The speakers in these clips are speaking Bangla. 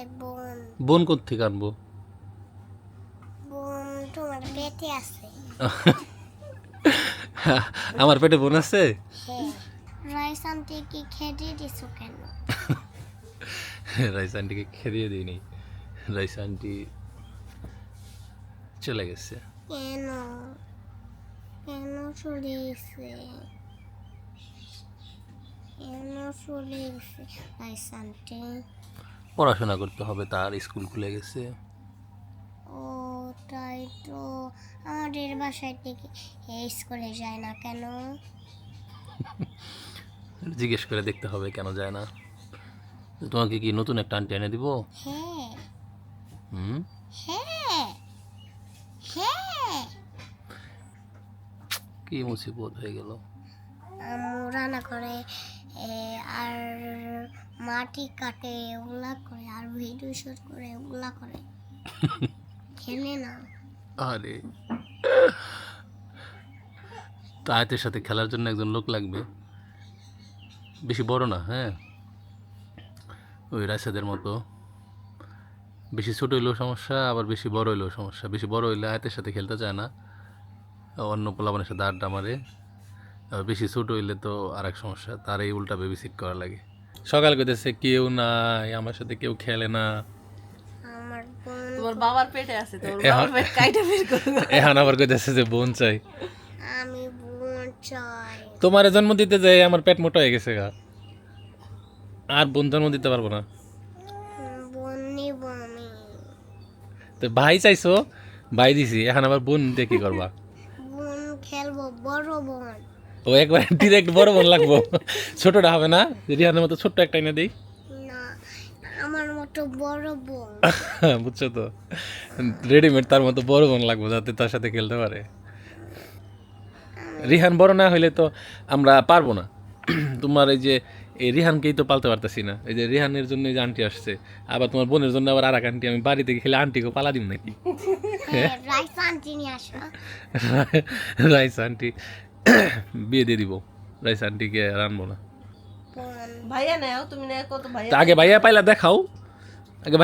ভাই বোন। বোন কোত্থেকে আনবো? বোন তোমার পেটে আছে। আমার পেটে বোন আছে? হ্যাঁ। রাইস আনতে কি খেতে দিছো কেন? রাইস আন্টিকে খেদিয়ে দিইনি, রাইস আন্টি চলে গেছে। কেন কেন চলে গেছে? কেন চলে গেছে রাইস আনতে? পড়াশোনা করতে হবে, তার স্কুল খুলে গেছে। ও তাই তো। আমাদের বাসায় থেকে স্কুলে যায় না কেন? জিজ্ঞেস করে দেখতে হবে কেন যায় না। তোমাকে কি নতুন একটা আন্টি এনে দিব? হ্যাঁ হুম, হ্যাঁ হ্যাঁ। কি মুসিবত হয়ে গেল। আম্মু রান্না করে আর মাটি কাটে ওগুলা করে আর ভিডিও শুট করে ওগুলা করে। খেলে না। আরে, তো আয়াতের সাথে খেলার জন্য একজন লোক লাগবে, বেশি বড় না, হ্যাঁ, ওই রাইসাদের মতো। বেশি ছোট হইলেও সমস্যা, আবার বেশি বড় হইলেও সমস্যা। বেশি বড় হইলে আয়াতের সাথে খেলতে চায় না, অন্য পোলাপানের সাথে আড্ডা মারে। আর বেশি ছোট হইলে তো আর এক সমস্যা, তার এই উল্টা বেবি সিট করা লাগে। সকাল কইতেছে কেউ নাই, আমার সাথে কেউ খেলে না। আমার বোন তোমার বাবার পেটে আছে, তোমার বাবার পেট কাইটা বের করো। এখন আবার কইতেছে যে বোন চাই। আমি বোন চাই। তোমার জন্ম দিতে যাই আমার পেট মোটা হয়ে গেছে গা, আর বোন জন্ম দিতে পারবো না। বোন নিব আমি। তো ভাই চাইছো, ভাই দিছি, এখন আবার বোন দিয়ে কি করবা? বোন খেলবো, বড় বোন। ও একবার ডিরেক্ট বড় বোন লাগবো, ছোটটা হবে না? রিহানের মতো ছোট্ট একটা এনে দিই। না, আমার মতো বড় বোন। বুঝছো তো, রেডিমেড তার মতো বড় বোন লাগবো, যাতে তার সাথে খেলতে পারে। রিহান বড় না হইলে তো আমরা পারবো না। তোমার এই রিহানকেই তো পালতে পারতেছি না। এই যে রিহানের জন্য এই যে আন্টি আসছে, আবার তোমার বোনের জন্য আবার আর এক আন্টি, আমি বাড়িতে খেলে আন্টিকে পালা দিব নাকি? হ্যাঁ, রাইস আনতে নিয়ে আসো। রাইস আন্টি বিয়ে দিয়ে দিব, রাইস আন্টিকে আর আনবো না। বোন ভাইয়া নাও, তুমি না কত ভাইয়া। তা আগে ভাইয়া পাইলা দেখাও, আগে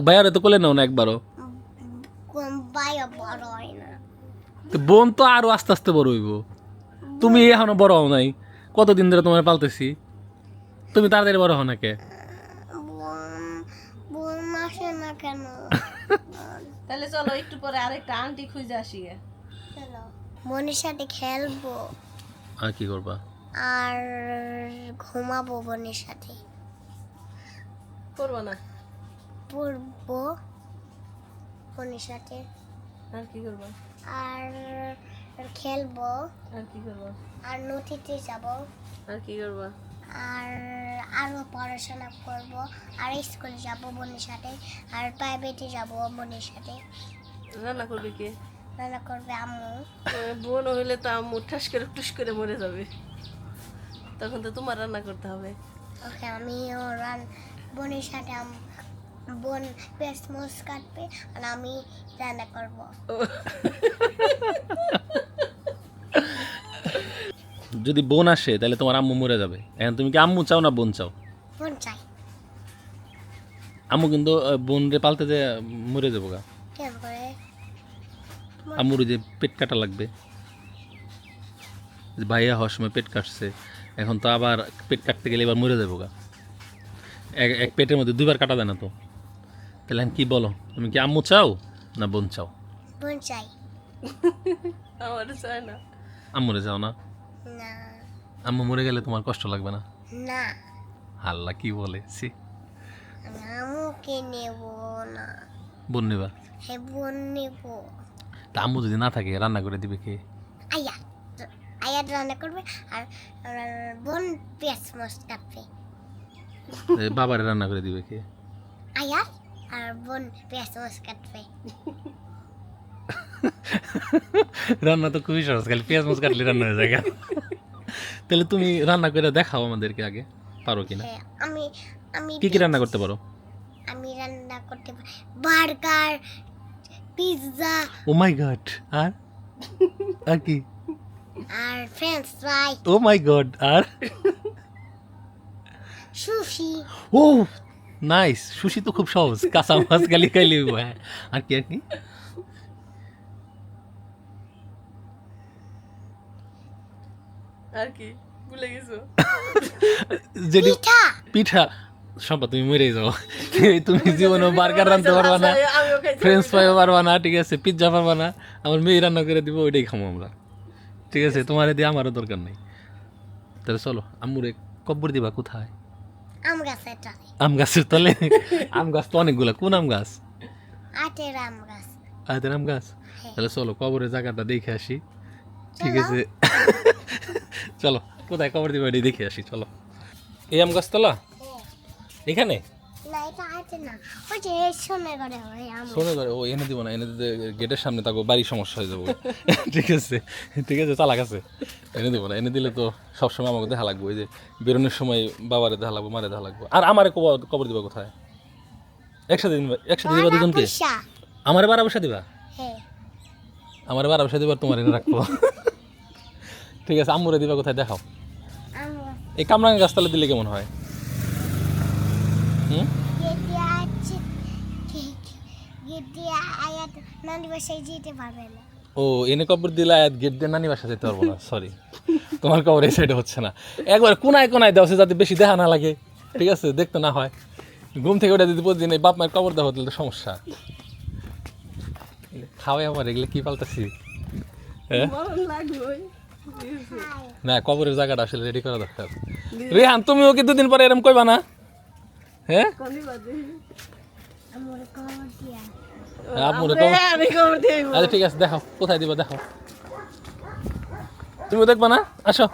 ভাইয়ারে তো কোলে নাও না একবারও। কোন ভাইয়া বড় হয় না। তো বোন তো আরো আস্তে আস্তে বড় হইব, তুমি এখনো বড় হও নাই। কতদিন ধরে তোমার পালতেছি, তুমি তাড়াতাড়ি বড় হও না কে? বোন বোন আসে না কেন? তাহলে চলো একটু পরে আরেকটা আন্টি খুঁজে আসি গে। চলো বোনের সাথে খেলবো আর কি করবা? আর ঘুমাবো বোনের সাথে। করবো না। পড়বো বোনের সাথে আর কি করবো? আর খেলবো আর কি করবো? আর নদীতে যাব আর কি করবো? আর আরো পড়াশোনা করব আর স্কুলে যাব বোনের সাথে আর প্রাইভেটে যাব বোনের সাথে। রান্না করবে কে? রান্না করবে আম্মু। বোন হইলে তো আম্মু ঠাস করে টুস করে মরে যাবে, তখন তো তোমার রান্না করতে হবে। ওকে আমিও বোনের সাথে বোন পেঁয়াজ মরিচ কাটবে আর আমি রান্না করব। যদি বোন আসে তাহলে তোমার আম্মু মরে যাবে। এখন তুমি কি আম্মু চাও না বোন চাও? বোন চাই। আম্মু কিন্তু বোন রে পালতে যে মরে যাবো গা। কেন করে? আম্মুর ওই যে পেট কাটা লাগবে, যে ভাইয়া হওয়ার সময় পেট কাটছে, এখন তো আবার পেট কাটতে গেলে এবার মরে যাবো গা। এক পেটের মধ্যে দুইবার কাটা যায় না তো। তাহলে এখন কি বলো, তুমি কি আম্মু চাও না বোন চাও? বোন চাই। আমার চায় না। আম্মুরে চাও না? না আম্মু মরে গেলে তোমার কষ্ট লাগবে না? না আল্লাহ কি বলে, সি আমি আম্মুকে নেব না। বোন নেবা? হ্যাঁ বোন নেব। তা আম্মু যদি না থাকে রান্না করে দিবে কে? আয়া আয়া রান্না করবে আর আর বোন পেঁয়াজ মরিচ কাটবে। বাবারে রান্না করে দিবে কে? আয়া আর বোন পেঁয়াজ মরিচ কাটবে। রান্না তো খুবই সহজ, খালি পেঁয়াজ মাছ কাটলে রান্না হয়ে যায়। তাহলে তুমি রান্না করে দেখাও আমাদেরকে আগে, পারো কিনা? হ্যাঁ আমি আমি কি কি রান্না করতে পারো? আমি রান্না করতে পারি বার্গার, পিৎজা ও মাই গড, আর আর কি? আর ফ্রেঞ্চ ফ্রাই, ও মাই গড, আর সুশি। ও নাইস, সুশি তো খুব সহজ, কাঁচা মাছ খালি খাইলে হইবো, হ্যাঁ। আর কি আর কি? আর কি ভুলে গেছো? যেটি পিঠা পিঠা। সম্পা তুমি মরে যাও, তুমি জীবনে বার্গার রাঁধতে পারবা না, আচ্ছা, আমিও খাইছি। ফ্রেঞ্চ ফ্রাইও পারবা না, ঠিক আছে, পিৎজা পারবা না, আমার মেয়ে রান্না করে দিব, ওইটাই খামো আমরা, ঠিক আছে, তোমার দিয়ে আমারও দরকার নেই। তাহলে চলো, আম্মুরে কব্বর দিবা কোথায়? আম গাছের টানে আম গাছের তলে? আম গাছ তো অনেকগুলা, কোন আম গাছ? আটের আম গাছ আদের আম গাছ। তাহলে চলো কবরের জায়গাটা দেখে আসি, ঠিক চলো। আছে? চলো, কোথায় কবর দিবা এটাই দেখে আসি, চলো। এই আম গাছতলা এখানে? না এটা আটে না, ওই যে সোনে করে হয় আম শোনে করে, ও এনে দিব না, এনে দিতে গেটের সামনে থাকবো, বাড়ির সমস্যা হয়ে যাবো। ঠিক আছে, ঠিক আছে, চালাক আছে, এনে দিব না, এনে দিলে তো সবসময় আমাকে দেখা লাগবে, ওই যে বেরোনোর সময় বাবারে দেখা লাগবো, মারে দেখা লাগবো। আর আমারে কবর দিবা কোথায়? একসাথে দিবা দুজনকে? পয়সা আমারে 12 পয়সা দিবা? হ্যাঁ আমারে 12 পয়সা দিবা, তোমার এনে রাখবো। ঠিক আছে, আম্মুরে দিবা কোথায় দেখাও। আম গাছ এই কামরাঙ্গা গাছতলা দিলে কেমন হয়? হুম? গেটিয়া আছে গেটিয়া আয়াত নানি বাসায় যেতে পারবে না ও, এনে কবর দিলে আয়াত গেট দিয়ে নানি বাসা যেতে পারবো না, সরি, তোমার কবর এই সাইডে হচ্ছে না, একবার কোনায় কোনায় দেওয়া যাতে বেশি দেখা না লাগে, ঠিক আছে, দেখতে না হয়। ঘুম থেকে ওটা যদি প্রতিদিন এই বাপ মায়ের কবর দেওয়া হতো তো সমস্যা। খাওয়াই আমার এগুলো কি পাল্টাছি, হ্যাঁ? মরণ লাগবেই। না, কবরের জায়গাটা আসলে রেডি করা দরকার। রেহান, তুমিও কি দুদিন পরে এরকম কইবা না? হ্যাঁ, কোনি বাদে? আমার কবর দিয়া আপনার কবর। আমি খবর দিয়ে আইবো। আচ্ছা ঠিক আছে, দেখাও কোথায় দিবা, দেখাও। তুমিও দেখবা না? আসো,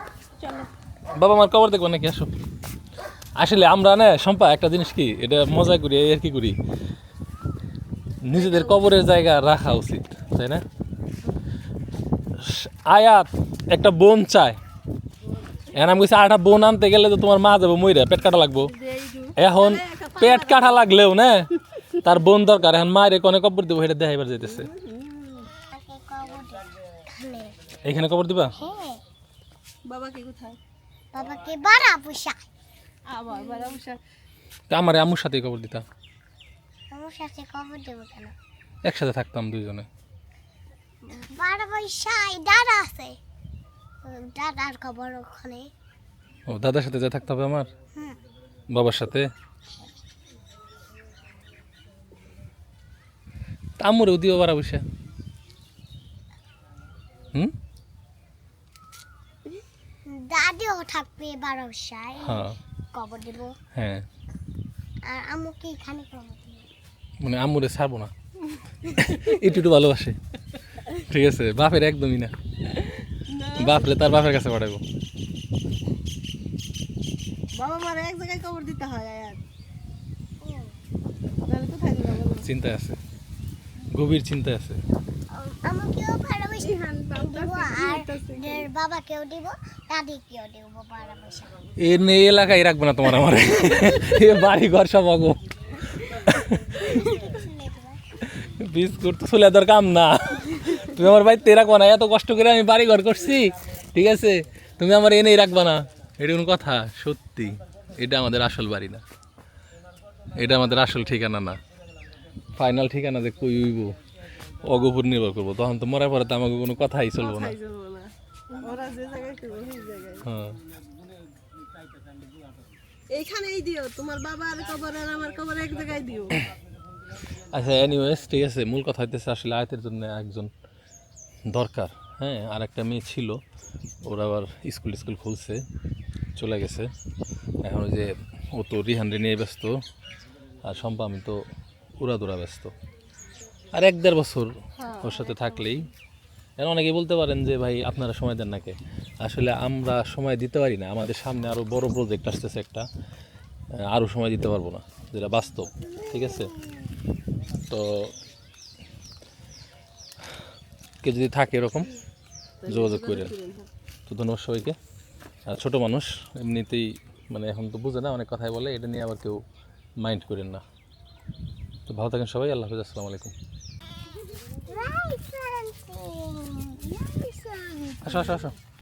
চলো। বাবা মার কবর দেখবো নাকি, আসো। আসলে আমরা না সম্পা একটা জিনিস কি, এটা মজা করি, এই আর কি করি, নিজেদের কবরের জায়গা রাখা উচিত, তাই না? আয়াত একটা বোন চায়, এখন আমি বলছি আরেকটা বোন আনতে গেলে তো তোমার মা যাবো মইরা, পেট কাটা লাগবো। এখন পেট কাটা লাগলেও না, তার বোন দরকার, এখন মায়ের কোনে কবর দেবো, এটা দেখাইবার যাইতেছে। তাকে কবর খানে এইখানে কবর দিবা? হ্যাঁ বাবা কি কোথায়? বাবাকে বাড়া পয়সা আবার বাবা বসে তা আমার আম্মুর সাথে কবর দিতা, আমার সাথে কবর দেবো কেন একসাথে থাকতাম দুইজনে। বাড়া পয়সা দাদা আছে দাদার কবর ওখানে ও, দাদার সাথে যা থাকতে হবে আমার, হুম বাবার সাথে। তা আম্মুরেও দিও বারা বসে। হুম, দাদিও থাকবে বাড়া পয়সায় হ্যাঁ কবর দেব হ্যাঁ, আর আম্মুকে এখানে কবর দেব মানে আম্মুরে ছাড়বো না, একটু একটু ভালোবাসে, ঠিক আছে, বাপের একদমই না, বাপরে তার বাপের কাছে পাঠাবো। বাবা মার এক জায়গায় খবর দিতে হয় আর তাহলে কোথায় দিবা বলো? চিন্তায় আছে, গভীর চিন্তায় আছে। আমাকেও বাড়া পয়সা ইহান দিব পাল্টাছে, আর বাবাকেও দিব দাদিকেও দিব বাড়া পয়সা এর নেই এলাকায় রাখবে না তোমার আমার, এ বাড়ি ঘর সব আগো, বিস্কুট তো চলে তোর কাম না, তুমি আমার বাড়িতে রাখবা না, এত কষ্ট করে আমি বাড়ি ঘর করছি, ঠিক আছে, তুমি আমার এনেই রাখবা না, এটা কোনো কথা? সত্যি, এটা আমাদের আসল বাড়ি না, এটা আমাদের আসল ঠিকানা না, ফাইনাল ঠিকানা যে কই হইব অগোপর নির্ভর করবো, তখন তো মরার পরে তো আমাকে কোনো কথাই চলবো না। কোথায় যাবো না? ওরা যে জায়গায় করবো সেই জায়গায়। হ্যাঁ, এইখানেই দিও, তোমার বাবার কবর আর আমার কবর এক জায়গায় দিও। আচ্ছা এনিওয়েজ, ঠিক আছে, মূল কথা হইতেছে আসলে আয়াতের জন্য একজন দরকার, হ্যাঁ, আর একটা মেয়ে ছিল, ওরা আবার স্কুল খুলছে, চলে গেছে, এখন ওই যে ও তো রিহানরে নিয়ে ব্যস্ত, আর সম্পা আমি তো উড়াদুরা ব্যস্ত, আর 1-1.5 বছর ওর সাথে থাকলেই, এখন অনেকেই বলতে পারেন যে ভাই আপনারা সময় দেন নাকি, আসলে আমরা সময় দিতে পারি না, আমাদের সামনে আরও বড় প্রজেক্ট আসতেছে একটা, আরও সময় দিতে পারবো না, যেটা বাস্তব, ঠিক আছে। তো কে যদি থাকে এরকম যোগাযোগ করেন, তো ধন্যবাদ সবাইকে। আর ছোটো মানুষ এমনিতেই মানে এখন তো বুঝে না, অনেক কথাই বলে, এটা নিয়ে আবার কেউ মাইন্ড করেন না। তো ভালো থাকেন সবাই, আল্লাহ হাফেজ, আসসালামু আলাইকুম। আসো আসো আসো।